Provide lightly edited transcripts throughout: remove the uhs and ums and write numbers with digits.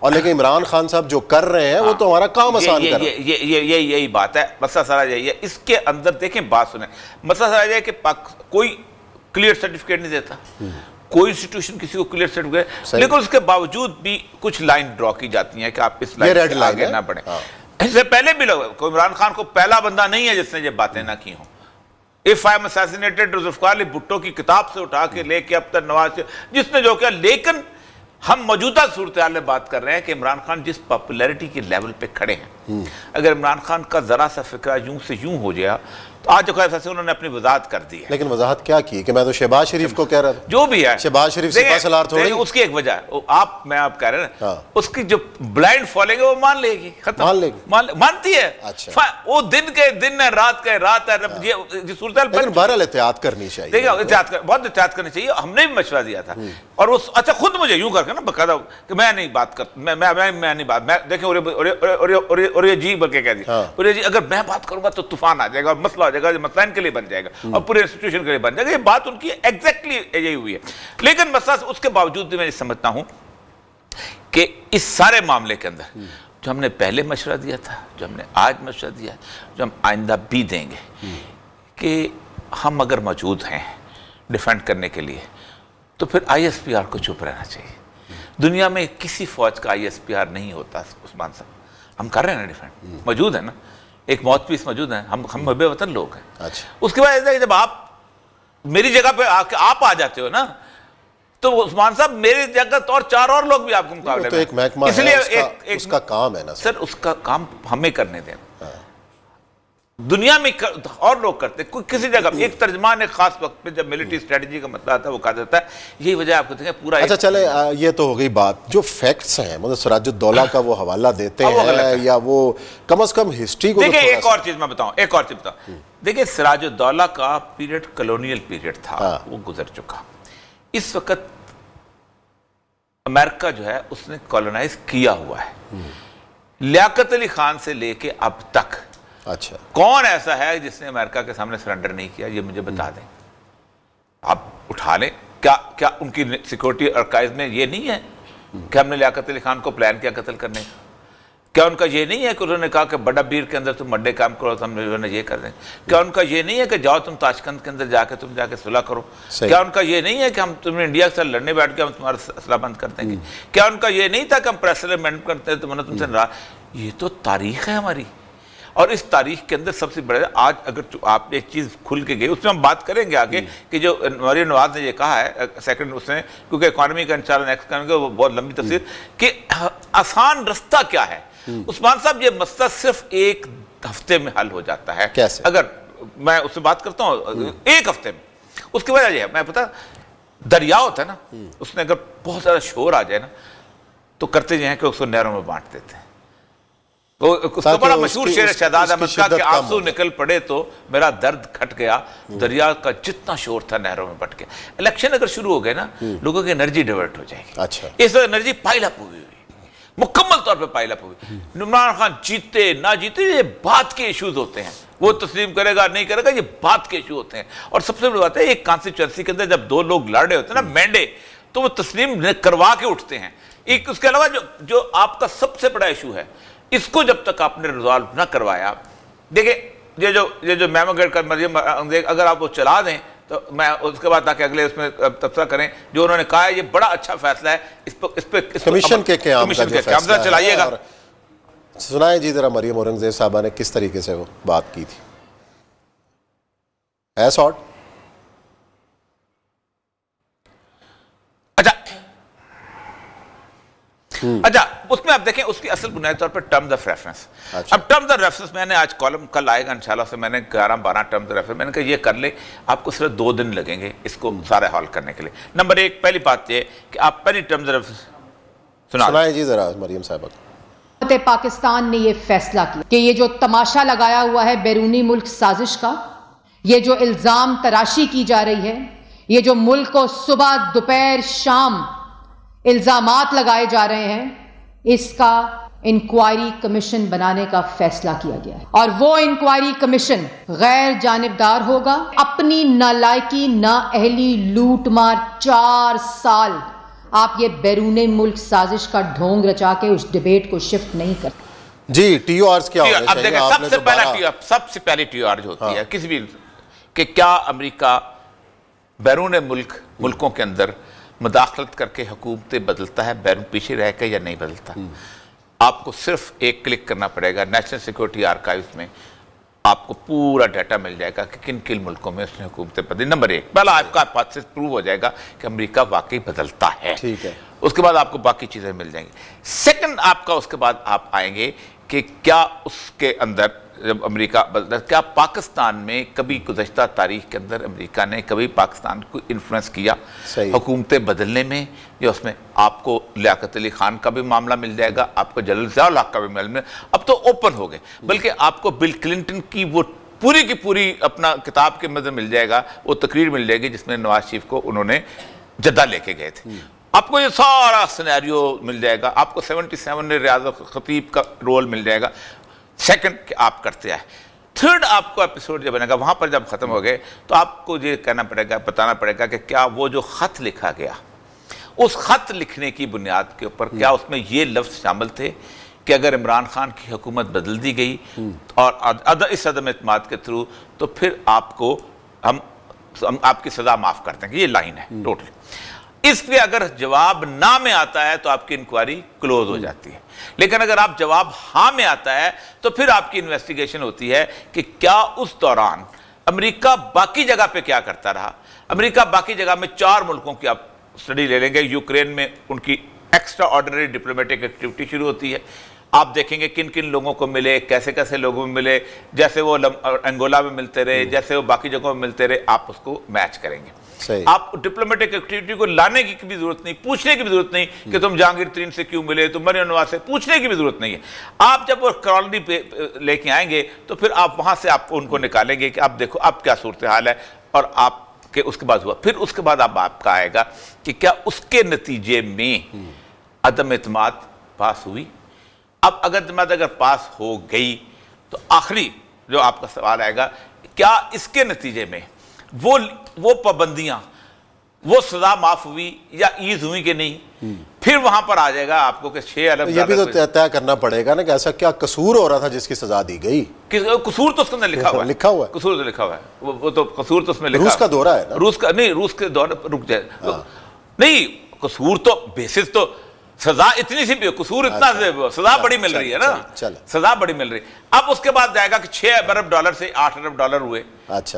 اور لیکن عمران خان صاحب جو کر رہے ہیں وہ تو ہمارا کام آسان کر رہے ہیں. یہی بات ہے. مسئلہ سارا یہی ہے. اس کے اندر دیکھیں بات سنیں, مسئلہ سارا یہ ہے کہ کوئی کلیئر سرٹیفکیٹ نہیں دیتا, کوئی انسٹیٹیوشن کسی کو کلیئر سرٹیفکیٹ, لیکن اس کے باوجود بھی کچھ لائن ڈرا کی جاتی ہیں کہ آپ اس لائن سے آگے نہ بڑھیں. اس سے پہلے بھی لوگ, کوئی عمران خان کو پہلا بندہ نہیں ہے جس نے یہ باتیں نہ کی ہوں. If I am assassinated Zulfiqar Ali Bhutto کی کتاب سے اٹھا کے لے کے اب تک نواز سے جس نے جو کیا, لیکن ہم موجودہ صورتحال میں بات کر رہے ہیں کہ عمران خان جس پاپولیرٹی کے لیول پہ کھڑے ہیں, اگر عمران خان کا ذرا سا فکرہ یوں سے یوں ہو گیا تو آج جو ایسے انہوں نے اپنی وضاحت کر دی ہے. لیکن وضاحت کیا کی کہ میں تو شہباز شریف کو کہہ رہا تھا, جو بھی ہے شہباز شریف سپاہ سالار تھوڑی, اس کی ایک وجہ ہے, آپ کہہ رہے ہیں اس کی جو بلائنڈ فالوئنگ ہے وہ مان لے گی, ختم, مانتی ہے. وہ دن کے دن ہے, رات کا رات ہے. یہ صورتحال لیکن بہرحال احتیاط کرنی چاہیے. دیکھیں بہت احتیاط کرنی چاہیے. ہم نے بھی مشورہ دیا تھا اور وہ اچھا خود مجھے یوں کر کے نا بقاعدہ کہ میں نہیں بات کرتا, میں نہیں بات, میں دیکھیں اور یہ جی بلکہ کہہ دیا, اور یہ جی اگر میں بات کروں گا تو طوفان آ جائے گا, مسئلہ ہو جائے گا, مسائل کے لیے بن جائے گا اور پورے انسٹیٹیوشن کے لیے بن جائے گا. یہ بات ان کی ایگزیکٹلی یہی ہوئی ہے. لیکن مسئلہ اس کے باوجود بھی میں یہ سمجھتا ہوں کہ اس سارے معاملے کے اندر جو ہم نے پہلے مشورہ دیا تھا, جو ہم نے آج مشورہ دیا, جو ہم آئندہ بھی دیں گے, کہ ہم اگر موجود ہیں ڈیفینڈ کرنے کے لیے تو پھر آئی ایس پی آر کو چپ رہنا چاہیے. دنیا میں کسی فوج کا آئی ایس پی آر نہیں ہوتا. عثمان صاحب ہم کر رہے ہیں نا ڈیفینڈ, موجود ہے نا, ایک موت پیس موجود ہیں, ہم بے وطن لوگ ہیں. اس کے بعد ایسا کہ جب آپ میری جگہ پہ آپ آ جاتے ہو نا, تو عثمان صاحب میری جگہ تو اور 4 اور لوگ بھی آپ کو مقابلے میں, تو ایک محکمہ ہے, اس کا کام ہے نا سر, اس کا کام ہمیں کرنے دیں. دنیا میں اور لوگ کرتے ہیں, کسی جگہ ایک ترجمان ایک خاص وقت پہ جب ملٹری اسٹریٹجی کا مسئلہ آتا ہے وہ کہا جاتا ہے. یہی وجہ آپ کو دیکھیں پورا. اچھا چلے, یہ تو ہو گئی بات. جو فیکٹس ہیں مطلب سراج الدولہ کا وہ حوالہ دیتے ہیں یا وہ کم از کم ہسٹری کو, دیکھیں ایک اور چیز میں بتاؤں, دیکھیں سراج الدولہ کا پیریڈ کلونیل پیریڈ تھا, وہ گزر چکا. اس وقت امریکہ جو ہے اس نے کالونائز کیا ہوا ہے. لیاقت علی خان سے لے کے اب تک اچھا کون ایسا ہے جس نے امریکہ کے سامنے سرنڈر نہیں کیا, یہ مجھے بتا دیں. آپ اٹھا لیں, کیا ان کی سیکورٹی ارکائیو میں یہ نہیں ہے کہ ہم نے لیاقت علی خان کو پلان کیا قتل کرنے کا؟ کیا ان کا یہ نہیں ہے کہ انہوں نے کہا کہ بڑا بیر کے اندر تم اڈے کام کرو تو ہم نے یہ کر دیں؟ کیا ان کا یہ نہیں ہے کہ جاؤ تم تاشقند کے اندر جا کے صلح کرو؟ کیا ان کا یہ نہیں ہے کہ ہم تمہیں انڈیا کے ساتھ لڑنے بیٹھ کے ہم تمہارا اسلحہ بند کر دیں گے؟ کیا ان کا یہ نہیں تھا کہ ہم پریس ایگریمنٹ کرتے ہیں تم سے ناراض؟ یہ تو تاریخ ہے ہماری, اور اس تاریخ کے اندر سب سے بڑا آج اگر آپ ایک چیز کھل کے گئے, اس میں ہم بات کریں گے آگے کہ جو مریم نواز نے یہ کہا ہے سیکنڈ اس نے, کیونکہ اکانومی کا انشاءاللہ نیکسٹ کریں گے, وہ بہت لمبی تفسیر, کہ آسان رستہ کیا ہے. عثمان صاحب یہ مسئلہ صرف ایک ہفتے میں حل ہو جاتا ہے. کیسے؟ اگر میں اس سے بات کرتا ہوں ایک ہفتے میں, اس کی وجہ یہ ہے, میں پتا دریا ہوتا ہے نا, اس میں اگر بہت زیادہ شور آ جائے نا تو کرتے یہ ہیں کہ اس کو نہروں میں بانٹ دیتے ہیں. اس کا بڑا مشہور شعر ہے شہزاد احمد کا کہ آنسو نکل پڑے تو میرا درد کھٹ گیا, دریا کا جتنا شور تھا نہروں میں بٹ گیا. الیکشن اگر شروع ہو گئے نا, لوگوں کی انرجی ڈیورٹ ہو جائے گی. اچھا اس وقت انرجی پائل اپ ہوئی, مکمل طور پہ پائل اپ ہوئی. عمران خان جیتے نہ جیتے یہ بات کے ایشوز ہوتے ہیں, وہ تسلیم کرے گا نہیں کرے گا, یہ بات کے ایشو ہوتے ہیں. اور سب سے بڑی بات ہے ایک کانسٹیچوئنسی کے اندر جب 2 لوگ لڑ رہے ہوتے ہیں نا مینڈے, تو وہ تسلیم کروا کے اٹھتے ہیں. ایک اس کے علاوہ جو آپ کا سب سے بڑا ایشو ہے, اس کو جب تک آپ نے ریزالو نہ کروایا, دیکھیں یہ جو میمو گیٹ کا مریم اگر آپ وہ چلا دیں تو میں اس کے بعد تاکہ اگلے اس میں تبصرہ کریں, جو انہوں نے کہا ہے یہ بڑا اچھا فیصلہ ہے, اس پہ کمیشن کے قیام کا جو فیصلہ ہے, چلائیے گا. سنائیں جی ذرا مریم اورنگزیب صاحبہ نے کس طریقے سے وہ بات کی تھی. ہے سارٹ اچھا اس میں آپ دیکھیں اس کی اصل بنیادی طور پر ٹرمز آف ریفرنس. اب ٹرمز آف ریفرنس میں نے آج کالم کل آئے گا انشاءاللہ سے, میں نے 11-12 ٹرمز آف ریفرنس میں نے کہا یہ کر لیں, آپ کو صرف 2 دن لگیں گے اس کو سارے حال کرنے کے لیے. نمبر 1 پہلی بات یہ کہ آپ پہلی ٹرمز آف ریفرنس سنائیں جی ذرا مریم صاحبہ. پاکستان نے یہ فیصلہ کیا کہ یہ جو تماشا لگایا ہوا ہے بیرونی ملک سازش کا, یہ جو الزام تراشی کی جا رہی ہے, یہ جو ملک کو صبح دوپہر شام الزامات لگائے جا رہے ہیں, اس کا انکوائری کمیشن بنانے کا فیصلہ کیا گیا ہے. اور وہ انکوائری کمیشن غیر جانبدار ہوگا. اپنی نالائکی نااہلی لوٹ مار 4 سال آپ یہ بیرون ملک سازش کا ڈھونگ رچا کے اس ڈیبیٹ کو شفٹ نہیں کرتے. جی ٹی او آرز کیا ہونے اب چاہیے؟ دیکھیں آپ نے تو سب سے پہلی ٹی او آر جو ہوتی ہے کسی بھی کہ کیا امریکہ بیرون ملکوں کے اندر مداخلت کر کے حکومتیں بدلتا ہے بیرون پیچھے رہ کے یا نہیں بدلتا. آپ کو صرف ایک کلک کرنا پڑے گا نیشنل سیکورٹی آرکائیوز میں, آپ کو پورا ڈیٹا مل جائے گا کہ کن کن ملکوں میں اس نے حکومتیں بدلی. نمبر 1 پہلا آپ کا بات سے پروو ہو جائے گا کہ امریکہ واقعی بدلتا ہے. ٹھیک ہے. اس کے بعد آپ کو باقی چیزیں مل جائیں گی. سیکنڈ آپ کا اس کے بعد آپ آئیں گے کہ کیا اس کے اندر جب امریکہ بدلتا ہے, کیا پاکستان میں کبھی گزشتہ تاریخ کے اندر امریکہ نے کبھی پاکستان کو انفلوئنس کیا حکومتیں بدلنے میں, یا اس میں آپ کو لیاقت علی خان کا بھی معاملہ مل جائے گا, آپ کو جلال ضیاء الحق کا بھی معاملہ, اب تو اوپن ہو گئے, بلکہ آپ کو بل کلنٹن کی وہ پوری کی پوری اپنا کتاب کے مدد مل جائے گا, وہ تقریر مل جائے گی جس میں نواز شریف کو انہوں نے جدہ لے کے گئے تھے. آپ کو یہ سارا سینیریو مل جائے گا, آپ کو 77 میں ریاض خطیب کا رول مل جائے گا. سیکنڈ کہ آپ کرتے آئے. تھرڈ آپ کو ایپیسوڈ جب بنے گا وہاں پر جب ختم ہو گئے تو آپ کو یہ کہنا پڑے گا, بتانا پڑے گا کہ کیا وہ جو خط لکھا گیا اس خط لکھنے کی بنیاد کے اوپر کیا اس میں یہ لفظ شامل تھے کہ اگر عمران خان کی حکومت بدل دی گئی اور اس عدم اعتماد کے تھرو تو پھر آپ کو ہم آپ کی سزا معاف کرتے ہیں. یہ لائن ہے ٹوٹل. اس پہ اگر جواب نہ میں آتا ہے تو آپ کی انکوائری کلوز ہو جاتی ہے, لیکن اگر آپ جواب ہاں میں آتا ہے تو پھر آپ کی انویسٹیگیشن ہوتی ہے کہ کیا اس دوران امریکہ باقی جگہ پہ کیا کرتا رہا. امریکہ باقی جگہ میں 4 ملکوں کی آپ سٹڈی لے لیں گے. یوکرین میں ان کی ایکسٹرا آرڈنری ڈپلومیٹک ایکٹیویٹی شروع ہوتی ہے, آپ دیکھیں گے کن کن لوگوں کو ملے, کیسے کیسے لوگوں میں ملے, جیسے وہ انگولا میں ملتے رہے, جیسے وہ باقی جگہوں میں ملتے رہے, آپ اس کو میچ کریں گے. آپ ڈپلومیٹک ایکٹیویٹی کو لانے کی بھی ضرورت نہیں, پوچھنے کی بھی ضرورت نہیں کہ تم جہانگیر ترین سے کیوں ملے, تم مریم نواز سے, پوچھنے کی بھی ضرورت نہیں ہے. آپ جب وہ کالونی پہ لے کے آئیں گے تو پھر آپ وہاں سے آپ ان کو نکالیں گے کہ آپ دیکھو اب کیا صورتحال ہے, اور آپ کے اس کے بعد ہوا. پھر اس کے بعد اب آپ کا آئے گا کہ کیا اس کے نتیجے میں عدم اعتماد پاس ہوئی. اب اگر پاس ہو گئی تو آخری جو آپ کا سوال آئے گا, کیا اس کے نتیجے میں وہ پابندیاں, وہ سزا معاف ہوئی یا ایز ہوئی کہ نہیں. پھر وہاں پر آ جائے گا آپ کو کہ 6 ارب یہ بھی تو طے کرنا پڑے گا نا کہ ایسا کیا قصور ہو رہا تھا جس کی سزا دی گئی. قصور تو اس کے اندر لکھا ہوا ہے, قصور تو لکھا ہوا ہے, وہ تو قصور تو اس میں لکھا. روس کا دورہ ہے نا, روس کے دورہ رک جائے نہیں, قصور تو بیسس تو سزا اتنی سی بھی, قصور اتنا سزا بڑی مل رہی ہے نا, سزا بڑی مل رہی. اب اس کے بعد جائے گا کہ 6 ارب ڈالر سے 8 ارب ڈالر ہوئے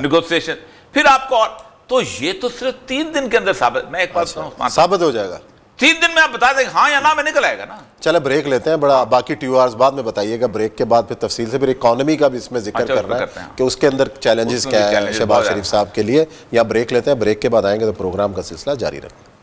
نیگوسیشن. پھر آپ کو تو یہ تو صرف 3 دن کے اندر ثابت, میں ایک بات ثابت ہو جائے گا 3 دن میں آپ بتا دیں ہاں یا نہ میں نکل آئے گا نا. چلے بریک لیتے ہیں, بڑا باقی ٹی او آرز بعد میں بتائیے گا. بریک کے بعد پھر تفصیل سے پھر اکانومی کا بھی اس میں ذکر کرنا ہے کہ اس کے اندر چیلنجز کیا ہے شہباز شریف صاحب کے لیے. یا بریک لیتے ہیں, بریک کے بعد آئیں گے تو پروگرام کا سلسلہ جاری رکھیں.